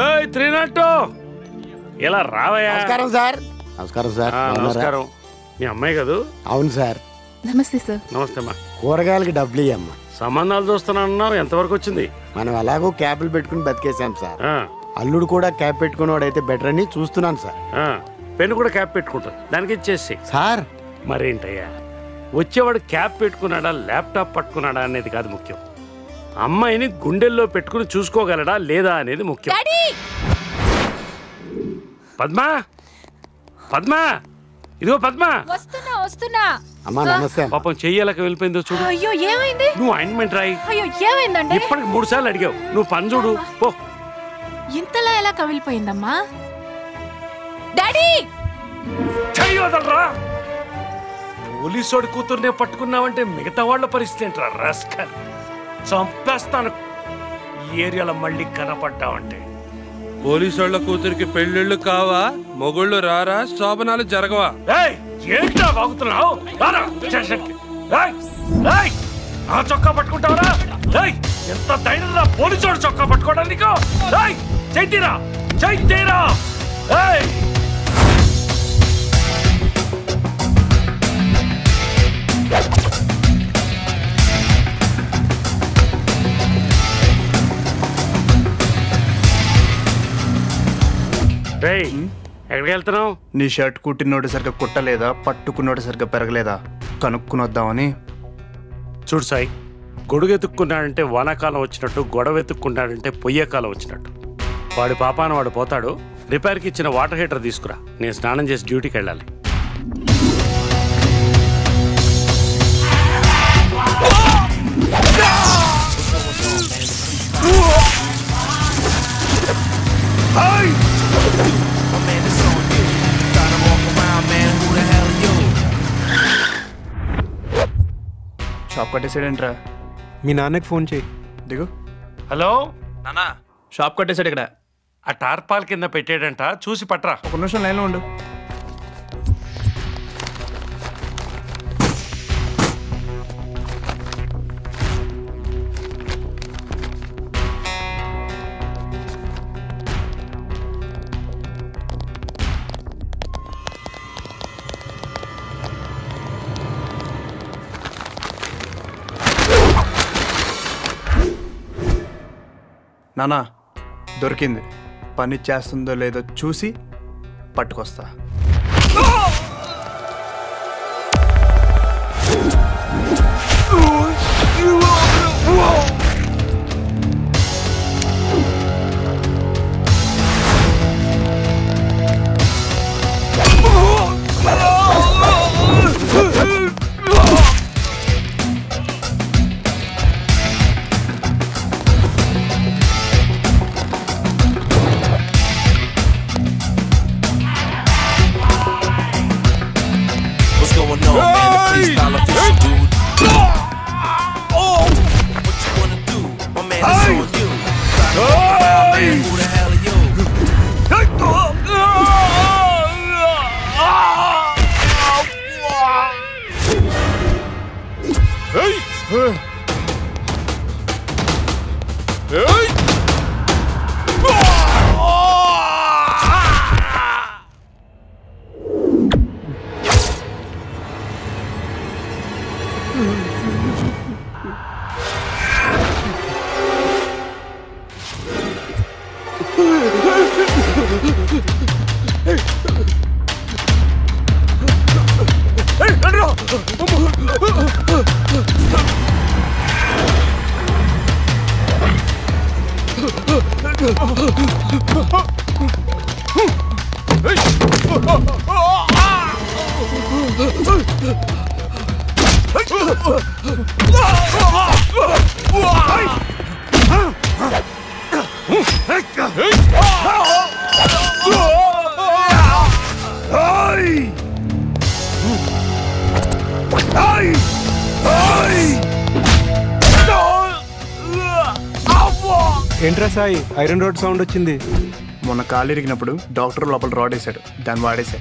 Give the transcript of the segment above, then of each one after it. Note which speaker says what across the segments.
Speaker 1: ఏయ్ 302 ఇలా రావయ్యా.
Speaker 2: నమస్కారం సార్. నమస్కారం సార్.
Speaker 1: నమస్కారం. మీ అమ్మాయి కదా?
Speaker 2: అవును సార్.
Speaker 3: నమస్తే సార్.
Speaker 1: నమస్తే అమ్మా.
Speaker 2: కూరగాయలకి డబ్బులు ఇయ్యమ్మా.
Speaker 1: సంబంధాలు చూస్తున్నానన్నారు, ఎంతవరకు వచ్చింది?
Speaker 2: మనం ఎలాగో క్యాప్లు పెట్టుకుని బతికేసాం సార్. అల్లుడు కూడా క్యాప్ పెట్టుకునేవాడైతే బెటర్ అని చూస్తున్నాను సార్.
Speaker 1: పెన్ను కూడా క్యాప్ పెట్టుకుంటారు, దానికి ఇచ్చేసి.
Speaker 2: సార్
Speaker 1: మరేంటయ్యా, వచ్చేవాడు క్యాప్ పెట్టుకున్నాడా ల్యాప్టాప్ పట్టుకున్నాడా అనేది కాదు ముఖ్యం, అమ్మాయిని గుండెల్లో పెట్టుకుని చూసుకోగలడా లేదా అనేది ముఖ్యం. పద్మా, పద్మా, ఇదిగో పద్మా.
Speaker 3: వస్తున్నా వస్తున్నా.
Speaker 2: అమ్మా నమస్తే.
Speaker 1: పాపం చెయ్యాలకి వెళ్ళిపోయిందో చూడు.
Speaker 3: అయ్యో ఏమైంది?
Speaker 1: నువ్వు ఆయింట్మెంట్ రాయి.
Speaker 3: అయ్యో ఏమైందండి?
Speaker 1: ఇప్పటికి 3 సార్లు అడిగావు, నువ్వు పని చూడు పో.
Speaker 3: ఇంతలా ఎలా కవిలిపోయిందమ్మా? డాడీ
Speaker 1: చెయ్యి వదలరా. పోలీసోడి కూతుర్నే పట్టుకున్నావంటే మిగతా వాళ్ళ పరిస్థితి ఏంట్రా రాస్కల్. చంపేస్తాను ఈ ఏరియాలో మళ్ళీ కనపడ్డావంటే.
Speaker 4: పోలీసోళ్ళ కూతురికి పెళ్ళిళ్ళు కావా? మొగుళ్ళు రారా? శోభనాలు జరగవా?
Speaker 1: ఏంటా బాగుతున్నావు? నా చొక్కా పట్టుకుంటావరా? ఎంత ధైర్యంగా పోలీసోడు చొక్కా పట్టుకోవడానికి? చైతీరా చైతీరా. ఎక్కడికి వెళ్తున్నావు?
Speaker 5: నీ షర్ట్ కుట్టినోడు సరిగ్గా కుట్టలేదా, పట్టుకున్నోడు సరిగ్గా పెరగలేదా కనుక్కుని వద్దామని.
Speaker 1: చూడు సాయి, గొడుగు ఎత్తుక్కున్నాడంటే వానాకాలం వచ్చినట్టు, గొడవ ఎత్తుక్కున్నాడంటే పొయ్యేకాలం వచ్చినట్టు. వాడి పాపాన వాడు పోతాడు. రిపేర్కి ఇచ్చిన వాటర్ హీటర్ తీసుకురా, నేను స్నానం చేసి డ్యూటీకి వెళ్ళాలి.
Speaker 5: షాప్ కట్టేసాడేంట్రా?
Speaker 6: మీ నాన్నకి ఫోన్ చేయి.
Speaker 5: దిగు.
Speaker 1: హలో
Speaker 5: నానా, షాప్ కట్టేసాడు ఇక్కడ.
Speaker 1: ఆ టార్పాల్ కింద పెట్టాడంట, చూసి పట్రా.
Speaker 5: 1 నిమిషం లైన్లో ఉండు. నానా దొరికింది. పని చేస్తుందో లేదో చూసి పట్టుకొస్తా.
Speaker 6: ఏంట్రా సాయి, ఐరన్ రోడ్ సౌండ్ వచ్చింది.
Speaker 5: మొన్న కాలు ఇరిగినప్పుడు డాక్టర్ లోపల రాడ్ వేసాడు, దాన్ని వాడేసా.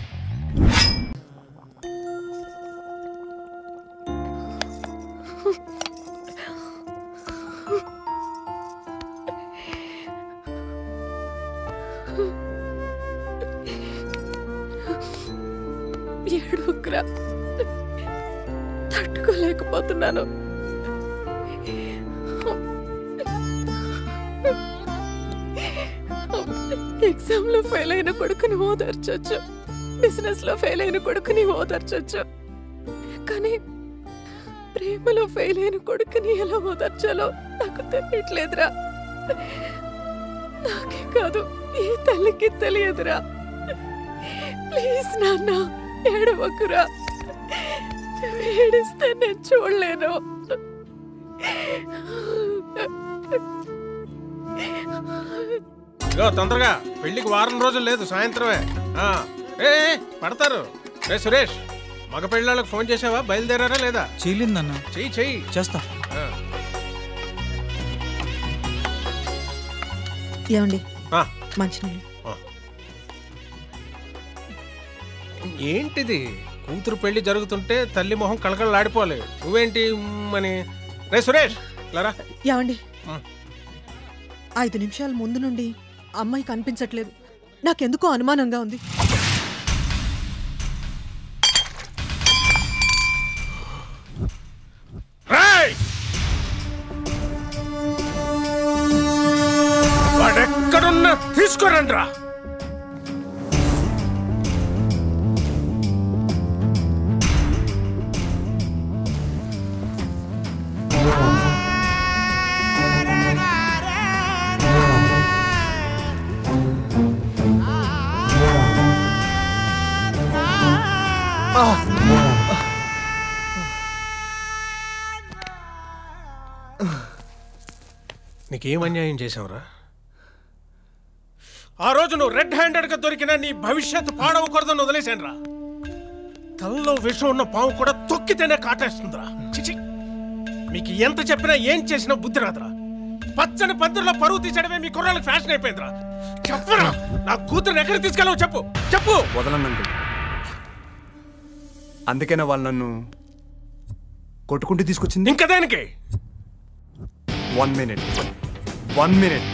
Speaker 7: ఏడుకురా, తట్టుకోలేకపోతున్నాను. ఎగ్జామ్ లో ఫెయిల్ అయిన కొడుకుని ఓదార్చొచ్చు, బిజినెస్ లో ఫెయిల్ అయిన కొడుకుని ఓదార్చొచ్చు, కానీ ప్రేమలో ఫెయిల్ అయిన కొడుకుని ఎలా ఓదార్చాలో నాకు తెలియట్లేదురా. నాకే కాదు, ఈ తల్లికి తెలియదురా. ప్లీజ్ నాన్న, ఏడవకురా. ఏడిస్తే నేను చూడలేను.
Speaker 8: తొందరగా, పెళ్లికి వారం రోజులు లేదు, సాయంత్రమే. పడతారు. రే సురేష్, మగ పెళ్ళాళ్ళకి ఫోన్ చేసావా? బయలుదేరారా లేదా?
Speaker 9: చేయలేదన్నా.
Speaker 8: చెయ్యి
Speaker 9: చేస్తా.
Speaker 7: ఏమండి, మంచినీళ్ళు.
Speaker 8: ఏంటిది? కూతురు పెళ్లి జరుగుతుంటే తల్లి మొహం కళకళలాడిపోవాలి. నువ్వేంటి అని? రే సురేష్, లరా.
Speaker 7: ఏమండి, 5 నిమిషాల ముందు నుండి అమ్మాయి కనిపించట్లేదు. నాకెందుకో అనుమానంగా ఉంది.
Speaker 8: వాడెక్కడున్నా తీసుకురండి రా. నీకేం అన్యాయం చేశావురా? ఆ రోజు నువ్వు రెడ్ హ్యాండెడ్గా దొరికినా నీ భవిష్యత్తు పాడవకూడదని వదిలేశాను రా. తలలో విషం ఉన్న పాము కూడా తొక్కితేనే కాటేస్తుందిరా. చిచి, మీకు ఎంత చెప్పినా ఏం చేసినా బుద్ధి రాదురా. పచ్చని పందిరిలో పరువు తీసేయడమే మీ కుర్రాళ్ళకి ఫ్యాషన్ అయిపోయిందిరా. చెప్పరా, నా కూతురుని ఎక్కడికి తీసుకెళ్ళవు? చెప్పు చెప్పు.
Speaker 5: వదలండి అంకుల్. అందుకేనా వాళ్ళు నన్ను కొట్టుకుంటూ తీసుకొచ్చింది?
Speaker 8: ఇంకా దానికి
Speaker 5: 1 minute. 1 minute.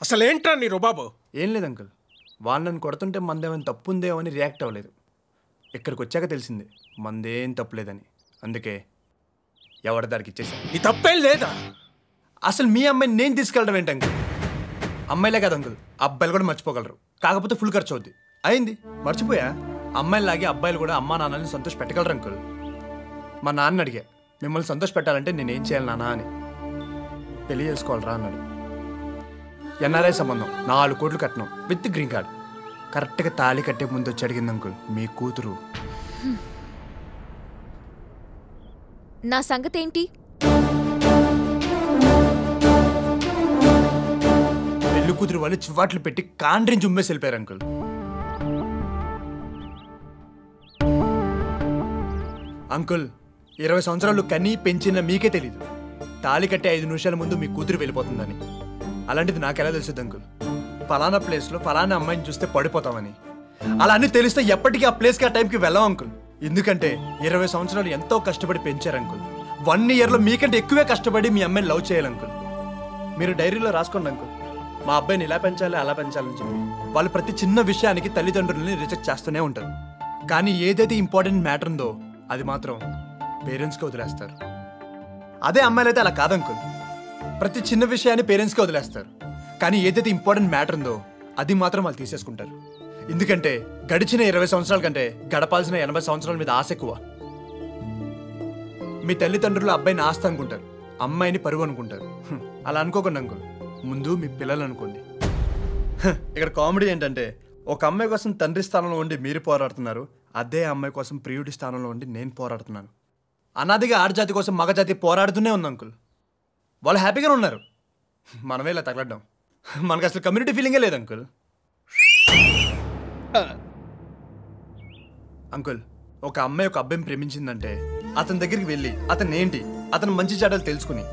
Speaker 8: అసలేంట్రా నీ రుబాబు?
Speaker 5: ఏం లేదు అంకుల్, వాళ్ళు నన్ను కొడుతుంటే మందేమైనా తప్పు ఉందేమో అని రియాక్ట్ అవ్వలేదు. ఇక్కడికి వచ్చాక తెలిసింది మందేం తప్పులేదని. అందుకే ఎవరి దారికి ఇచ్చేసా.
Speaker 8: నీ తప్పేం లేదా?
Speaker 5: అసలు మీ అమ్మాయిని నేను తీసుకెళ్ళడం ఏంటి అంకుల్? అమ్మాయిలే కదా అంకుల్, అబ్బాయిలు కూడా మర్చిపోగలరు. కాకపోతే ఫుల్ ఖర్చు అవుద్ది. అయింది, మర్చిపోయా. అమ్మాయిలాగే అబ్బాయిలు కూడా అమ్మా నాన్నని సంతోష పెట్టగలరు అంకుల్. మా నాన్న అడిగా, మిమ్మల్ని సంతోష పెట్టాలంటే నేనేం చేయాలి నాన్న అని. పెళ్లి చేసుకోవాలరా అన్నాడు. ఎన్ఆర్ఐ సంబంధం, 4 కోట్లు కట్నం విత్ గ్రీన్ కార్డ్. కరెక్ట్గా తాళి కట్టే ముందు వచ్చి అడిగింది అంకుల్, మీ కూతురు.
Speaker 3: నా సంగతి ఏంటి?
Speaker 5: పెళ్లి కూతురు వాళ్ళు చివాట్లు పెట్టి కాండ్రించి ఉమ్మేసి వెళ్ళిపోయారు అంకుల్. అంకుల్ 20 సంవత్సరాలు కనీ పెంచిన మీకే తెలీదు. తాళి కట్టే 5 నిమిషాల ముందు మీ కూతురు వెళ్ళిపోతుందని. అలాంటిది నాకెలా తెలుస్తుంది అంకుల్? ఫలానా ప్లేస్లో ఫలానా అమ్మాయిని చూస్తే పడిపోతామని. అలా అన్నీ తెలిస్తే ఎప్పటికీ ఆ ప్లేస్కి ఆ టైంకి వెళ్ళాం అంకుల్. ఎందుకంటే 20 సంవత్సరాలు ఎంతో కష్టపడి పెంచారు అంకుల్. 1 ఇయర్లో మీకంటే ఎక్కువే కష్టపడి మీ అమ్మాయిని లవ్ చేయాలి అంకుల్. మీరు డైరీలో రాసుకోండి అంకుల్, మా అబ్బాయిని ఇలా పెంచాలి అలా పెంచాలని చెప్పి. వాళ్ళు ప్రతి చిన్న విషయానికి తల్లిదండ్రులని రిజెక్ట్ చేస్తూనే ఉంటారు. కానీ ఏదైతే ఇంపార్టెంట్ మ్యాటర్ ఉందో అది మాత్రం పేరెంట్స్కి వదిలేస్తారు. అదే అమ్మాయిలైతే అలా కాదు అంకుల్. ప్రతి చిన్న విషయాన్ని పేరెంట్స్కి వదిలేస్తారు. కానీ ఏదైతే ఇంపార్టెంట్ మ్యాటర్ ఉందో అది మాత్రం వాళ్ళు తీసేసుకుంటారు. ఎందుకంటే గడిచిన 20 సంవత్సరాల కంటే గడపాల్సిన 80 సంవత్సరాల మీద ఆశ ఎక్కువ. మీ తల్లిదండ్రులు అబ్బాయిని ఆస్తి అనుకుంటారు, అమ్మాయిని పరువు అనుకుంటారు. అలా అనుకోకండి అంకుల్, ముందు మీ పిల్లలు అనుకోండి. ఇక్కడ కామెడీ ఏంటంటే ఒక అమ్మాయి కోసం తండ్రి స్థానంలో ఉండి మీరు పోరాడుతున్నారు, అదే అమ్మాయి కోసం ప్రియుడి స్థానంలో ఉండి నేను పోరాడుతున్నాను. అనాదిగా ఆడజాతి కోసం మగజాతి పోరాడుతూనే ఉంది అంకుల్. వాళ్ళు హ్యాపీగానే ఉన్నారు, మనమే ఇలా తగలడ్డాం. మనకు అసలు కమ్యూనిటీ ఫీలింగే లేదు అంకుల్. అంకుల్, ఒక అమ్మాయి ఒక అబ్బాయిని ప్రేమించిందంటే అతని దగ్గరికి వెళ్ళి అతను ఏంటి, అతను మంచి చెడ్డలు తెలుసుకుని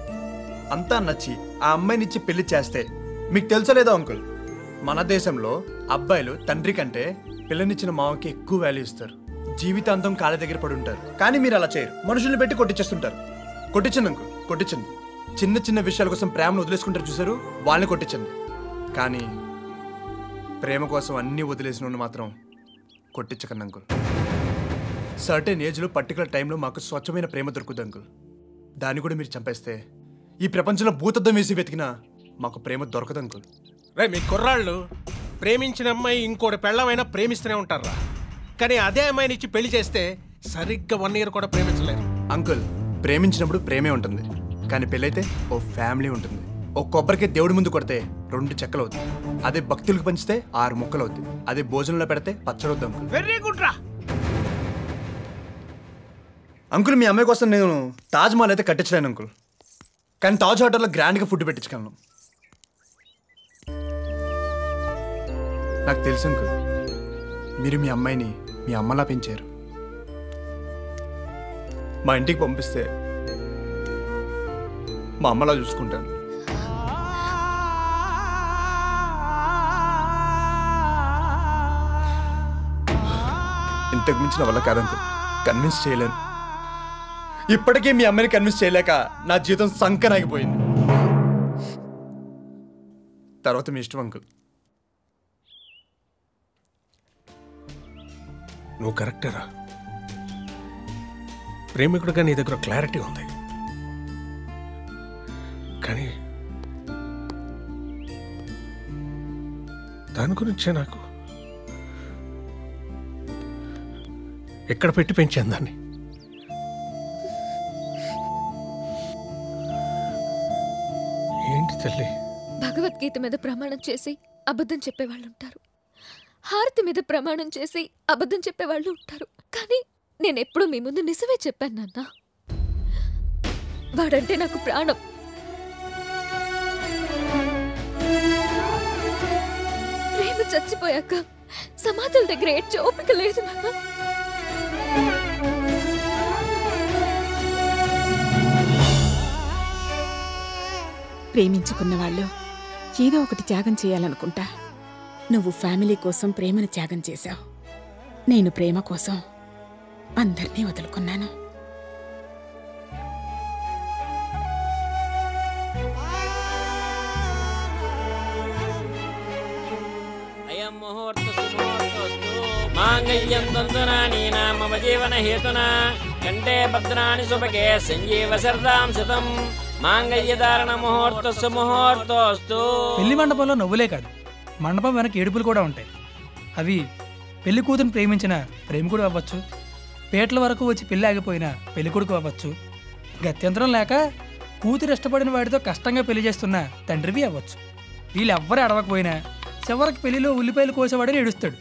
Speaker 5: అంతా నచ్చి ఆ అమ్మాయిని ఇచ్చి పెళ్లి చేస్తే మీకు తెలుసలేదో అంకుల్, మన దేశంలో అబ్బాయిలు తండ్రి కంటే పిల్లనిచ్చిన మామకి ఎక్కువ వాల్యూ ఇస్తారు. జీవితాంతం కాళ్ళ దగ్గర పడి ఉంటారు. కానీ మీరు అలా చేయరు, మనుషుల్ని పెట్టి కొట్టించేస్తుంటారు. కొట్టించండి అంకుల్, కొట్టించండి. చిన్న చిన్న విషయాల కోసం ప్రేమను వదిలేసుకుంటారు చూసారు, వాళ్ళని కొట్టించండి. కానీ ప్రేమ కోసం అన్నీ వదిలేసిన మాత్రం కొట్టించకండి అంకుల్. సర్టెన్ ఏజ్లో పర్టికులర్ టైంలో మాకు స్వచ్ఛమైన ప్రేమ దొరుకుతుంది అంకుల్. దాన్ని కూడా మీరు చంపేస్తే ఈ ప్రపంచంలో భూతద్దం వేసి వెతికినా మాకు ప్రేమ దొరకదు అంకుల్.
Speaker 8: రే మీ కుర్రాళ్ళు ప్రేమించిన అమ్మాయి ఇంకోటి పెళ్ళమైనా ప్రేమిస్తూనే ఉంటారా? కానీ అదే అమ్మాయిని ఇచ్చి పెళ్లి చేస్తే సరిగ్గా 1 ఇయర్ కూడా ప్రేమించలేరు.
Speaker 5: అంకుల్, ప్రేమించినప్పుడు ప్రేమే ఉంటుంది, కానీ పెళ్ళైతే ఓ ఫ్యామిలీ ఉంటుంది. ఓ కొబ్బరికి దేవుడి ముందు కొడితే 2 చెక్కలు అవుతాయి, అదే భక్తులకు పంచితే 6 ముక్కలు అవుతాయి, అదే భోజనంలో పెడితే పచ్చడవుతుంది అంకుల్.
Speaker 8: వెరీ గుడ్ రా.
Speaker 5: అంకుల్, మీ అమ్మాయి కోసం నేను తాజ్ మహల్ అయితే కట్టించలేను అంకుల్, కానీ తాజ్ హోటల్లో గ్రాండ్గా ఫుడ్ పెట్టించగలను. నాకు తెలుసు అంకుల్, మీరు మీ అమ్మాయిని మీ అమ్మలా పెంచారు. మా ఇంటికి పంపిస్తే మా అమ్మలా చూసుకుంటాను. ఇంతకు మించిన వల్ల కాదంకుల్, కన్విన్స్ చేయలేను. ఇప్పటికే మీ అమ్మాయిని కన్విన్స్ చేయలేక నా జీవితం సంకనాగిపోయింది. తర్వాత మీ ఇష్టం అంకుల్.
Speaker 8: నువ్వు కరెక్టేరా. ప్రేమికుడుగా నీ దగ్గర క్లారిటీ ఉంది, కానీ దాని గురించే నాకు ఎక్కడ పెట్టి పెంచాను దాన్ని. ఏంటి తల్లి?
Speaker 3: భగవద్గీత మీద ప్రమాణం చేసి అబద్ధం చెప్పేవాళ్ళు ఉంటారు, హారతి మీద ప్రమాణం చేసి అబద్ధం చెప్పేవాళ్ళు ఉంటారు. కానీ నేనెప్పుడు మీ ముందు నిజమే చెప్పాను నాన్న. వాడంటే నాకు ప్రాణం. ప్రేమ చచ్చిపోయాక సమాధుల దగ్గర ఏడ్చే ఓపిక లేదు నాన్న.
Speaker 9: ప్రేమించుకున్న వాళ్ళు ఏదో ఒకటి త్యాగం చేయాలనుకుంటా. నువ్వు ఫ్యామిలీ కోసం ప్రేమను త్యాగం చేశావు, నేను ప్రేమ కోసం అందరినీ వదులుకున్నాను.
Speaker 10: అయం ముహూర్త సుముహూర్తోస్తు మాంగళ్యం తంతునానీనా మమ జీవన హేతునా కంఠే భద్రాణి సుభగే సంజీవ శరదాం శతం మాంగళ్యధారణ ముహూర్త సుముహూర్తోస్తు.
Speaker 11: పెళ్లి మండపంలో నవ్వులే కాదు, మండపం వెనక ఏడుపులు కూడా ఉంటాయి. అవి పెళ్లి కూతురు ప్రేమించిన ప్రేమికుడు అవ్వచ్చు, పేటల వరకు వచ్చి పెళ్లి ఆగిపోయిన పెళ్లికొడుకు అవ్వచ్చు, గత్యంతరం లేక కూతురు ఇష్టపడిన వాడితో కష్టంగా పెళ్లి చేస్తున్న తండ్రివి అవ్వచ్చు. వీళ్ళెవ్వరూ అడవకపోయినా చివరికి పెళ్లిలో ఉల్లిపాయలు కోసేవాడని ఏడుస్తాడు.